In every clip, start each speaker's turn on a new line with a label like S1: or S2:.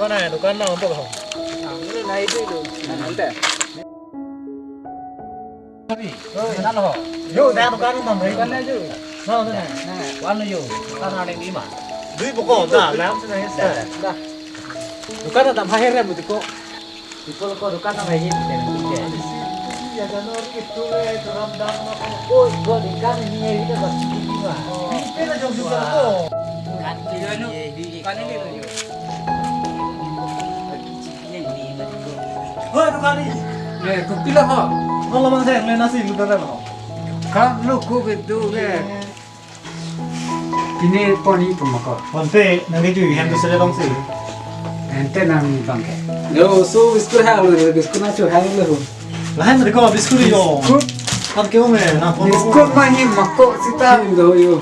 S1: dukan na untuk ho.
S2: Ini naik dulu. Nanti.
S1: Tapi, kenal ho. Yo, dah dukan na mai.
S2: Dukan aja.
S1: No, no.
S2: Nah,
S1: Wan yo. Tanah ada lima. Dui pokok dah, lam sana ya.
S2: dah. Dukan ada tambah herem itu kok. Itu kok dukan ada ini.
S1: Ya jangan itu ram dam na ko.
S2: Oh, kok dukan ini itu pasti gimana?
S1: Kita jauh juga ko.
S2: Kan ini kan ini loh.
S1: Ho, dukan ni.
S2: Eh, kok pilih kok?
S1: Kalau mang saya ngelain nasi lu berapa ho?
S2: Kan lu kok gitu ke? Ini poni pemakor.
S1: Wante nanti juga yang bisa dong sih.
S2: Ente nang bangke. Yo, so biskut halu, biskut nacho halu lo.
S1: Lain mereka biskut yo.
S2: Biskut,
S1: Kan kau mana? Nak
S2: biskut mahi makko sita.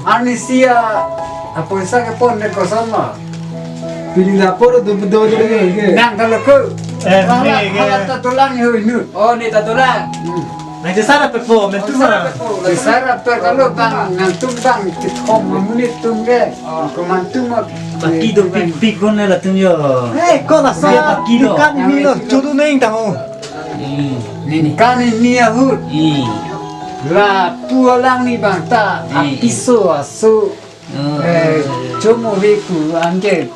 S2: Anisia, apa isa ke pon ne kosama. Pilih lapor do do do ke. Nang kalau ko. Kalau tulang yo ini. Oh, ni tulang.
S1: Nanti sana perform, mentu mana?
S2: Sarap per kalau bang nang tumbang kitom menit tungge. Komantu mak.
S3: Baki do big one la tum yo.
S1: Kau dah sah. Kan ini lo, jodoh neng tahu.
S2: Ni kan ini ahut. La pulang ni bang ta iso asu. Cuma weku angge.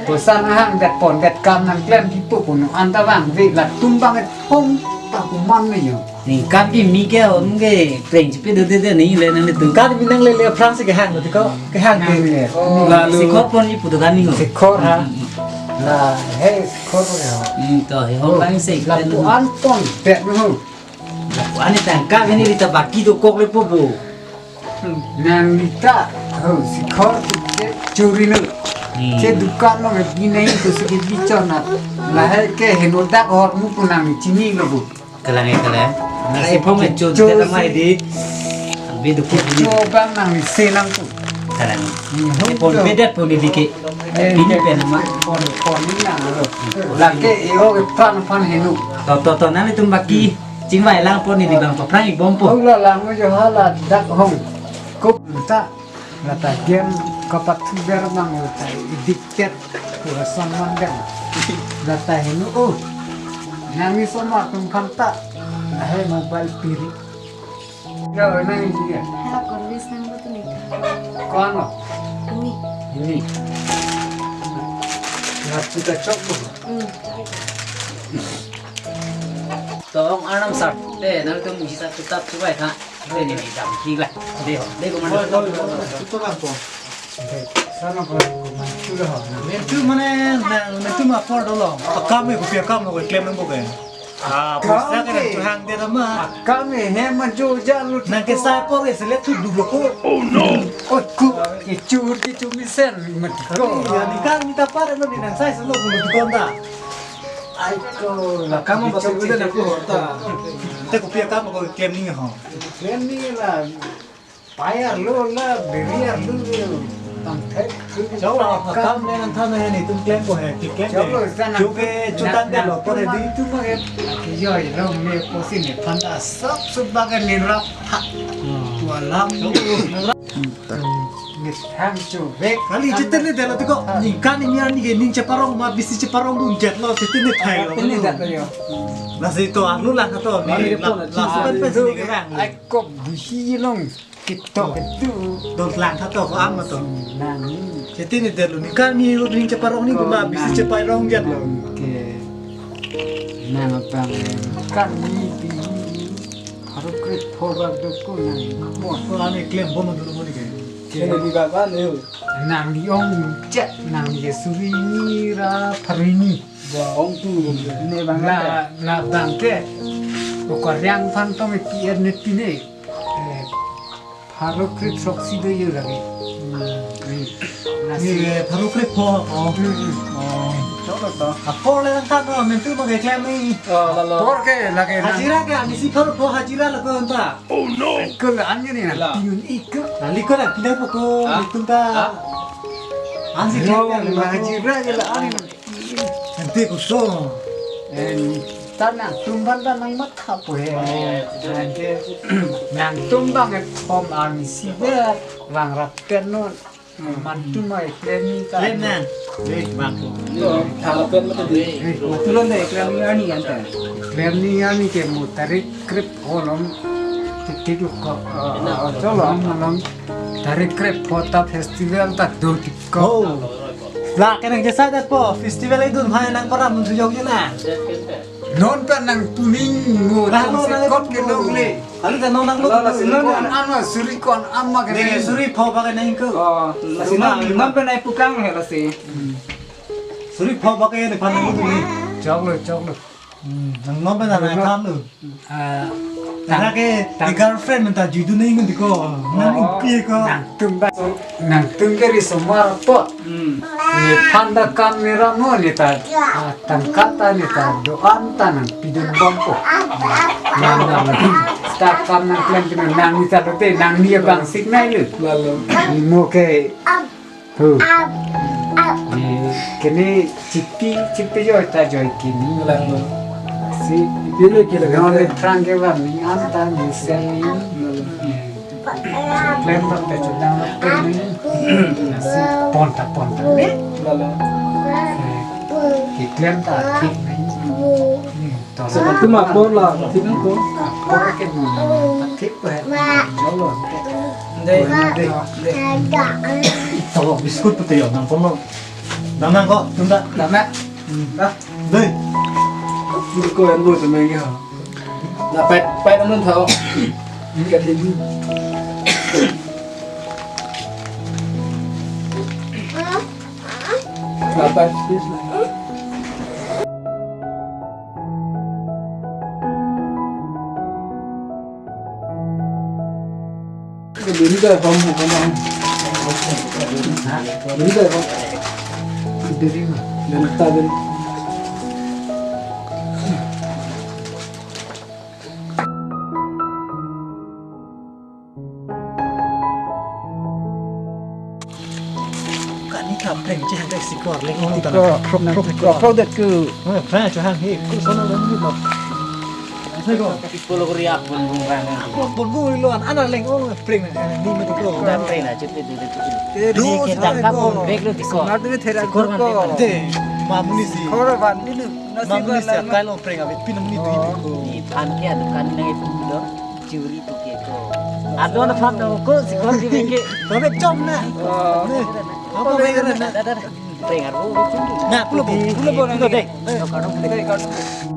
S2: Pesan hang dat pon dat kam nang klem tipu pun anta bang we la tumbang et hom ta kuman ni yo.
S3: Ni kan ki mi ke on ke preng chi pe de de ni le na le tu.
S1: Kan ini nang lele Frans ke hang nanti kau ke hang ke.
S3: Si ko pon ni pu to kan ni ho.
S2: Sekor ha. La he sekor yo.
S3: To he ho bang se
S2: La
S3: ka
S2: pu anton pek no.
S3: Ani tan ka ni ta baki do kok le po bo.
S2: Nang nita ho sekor tu curi no. Ke dukan lo ngi nei tu sikit bicona. La he ke henodak hor mu punang cini lo bu.
S3: Kalang kala. Na e pom e chod de mai di. Be do ko ni
S2: Coba nang senang tu.
S3: kalang. Pon be dat pon di ke. Ini pe na ma.
S2: Pon ni nang lo. La ke eo ke pan henu.
S3: To na ni tum baki. Chính vậy lang pon ni di bang pa prang ik bom po.
S2: Ông là làm cái cho là đặc hồng cúp ta là ta game kapat ber mang là ta diktet của son mang đen là ta henu oh nang ni son ma tum khanta là hai mobile piri rồi nang gì à
S4: Hela korvis nang betul nih.
S2: con à
S4: Ini.
S2: ini là kita chop bu
S3: To ông Anam sat. De na tum si sa tutap subai tha. De ni ni dam ki la. De ko man.
S1: Itu kan po.
S2: sana ko tu lah
S1: Mentu mana? Mentu mah for dulu. Kami kopi kami ko claim nang bukan. Pusa kan tu hang dia nama.
S2: kami hemat joja lu
S1: Nang ke saya po ke select tu dulu ko.
S2: oh ku ke cumi sen mati ko
S1: Ya ni kan minta para lo ni nang saya selalu bulu di konta.
S2: aiko
S1: Lah kamu bakal udah nak konta. Te kopi kami ko claim ni ha.
S2: ini lah bayar lu lah beriar lu tangkai
S1: Jauh lah kamu nang thana ni tum claim ko hai tiket. Juga cutan dia lo ko di.
S2: itu pakai yoi lo me posin ni panda sab sebagai nirap hak walam ni ham chu vek
S1: Kali jitin ni dela tiko ni kan ni miar ni ke ning ceparong ma bisi ceparong bung jet lo jitin ni thai lo.
S2: ini dah yo
S1: Nasi itu anu lah kata ni. Lah kan pesi ni kan.
S2: aiko buhi long kita itu
S1: Don lang kata ko am to.
S2: nani
S1: Jitin ni delu ni kan mi ning ceparong ni ma bisi ceparong jet lo.
S2: oke nang apa kan ni di harus krit horak doko nang mo
S1: Ko ani claim bono dulu ni ke.
S2: di bawah ni nang di ong cek nang di suri ni ra parini ong tu ni bang la bangke okor yang phantom pier net pine harus krit soksi de yo lagi
S1: Ni baru klik po. Oh. Apa le kan no mentu ma ke claim ni.
S2: porque lagi
S1: Hajira ke ani si baru po hajira la ko anta.
S2: ke anya ni na piun ikut
S1: Nali ko la pila po ko itunta. Ansi claim
S2: Yo, hajira je lah ani.
S1: Nanti ko so.
S2: Tanah tumbang tanah mata po he. Nang tumbang et hom ani siber wang rapen non mantu mai klemi ka
S1: Lem nan. Bagus.
S5: Matulan deh iklan ini kan teh.
S2: klemi ani ke mutarik krip kolom titik ko colong malam tarik krip kota festival tak do tikko
S1: Oh. Lah kena jasa dat po. Festival itu main nang para mun sujog na.
S2: non pa nang puning ngo
S1: Lah
S2: nang
S1: no
S2: se
S1: nang
S2: kot ke nong le
S1: Kalau dah nonang lu.
S2: non ama surikon amma ke
S1: Dengan suri phau pakai nang ke.
S5: Oh, masih nam penai pukang hela sih.
S1: Suri phau pakai ni pandang lu ni.
S2: choklo
S1: Nang nom pen nang kam lu.
S2: ah
S1: Karena ke di girlfriend minta judu ni ngun diko. Nang ipi ko.
S2: nang tunggeri semua po ni panda kamera mo ni ta tangkata ni ta doan ta nang pidun bompo nang sta kam nang plan nang ni ta te nang dia bang signal lu ni mo ke hu ni kini cipi jo ta jo kini si
S5: Bila kira
S2: no le trange va mi anta ni se ni plan ta te chuda ni si ponta ni
S5: lalu.
S2: ki plan ta ki ni to
S5: Sebab tu mak pun lah, sini pun.
S2: ko ke mo ki pa jolo
S5: Deh,
S1: Tahu biskut putih yo nang kono. Nang kok tunda.
S2: lama
S1: Dei.
S5: Ini kau yang buat semuanya ha. Nak pet namun tahu. Ini kat sini. Apa sih? Beri dah kamu. Beri dah kamu.
S2: dari ma
S5: Dan tak beri.
S1: Kan ni kam pleng je hang si ko leng ni ta.
S5: Kau dah ke?
S1: Fa cho hang he ku kono lo ni lo. Sai ko.
S3: Sepuluh riak pun bukan.
S1: Bon bu lo an ana leng oh pleng ni ma ko.
S3: Dan pernah cuti itu.
S5: Terus
S3: Kita kamu baik lu tiko.
S5: Nak tu thera
S3: Sikor
S5: kau.
S3: kan
S1: De mamuni si.
S5: Kau ban ni
S1: Mamuni si kai lo pleng abit pinam ni tu ko.
S3: Di pantai ada kan ngai pundo curi tu keko. Ada orang faham ko sikor di bengke.
S1: Babe chom na. Ni. Apa be na.
S3: Ada peringat.
S1: Na pulo bo.
S5: Pulo bo na.
S3: Dek. Kalau
S5: Kau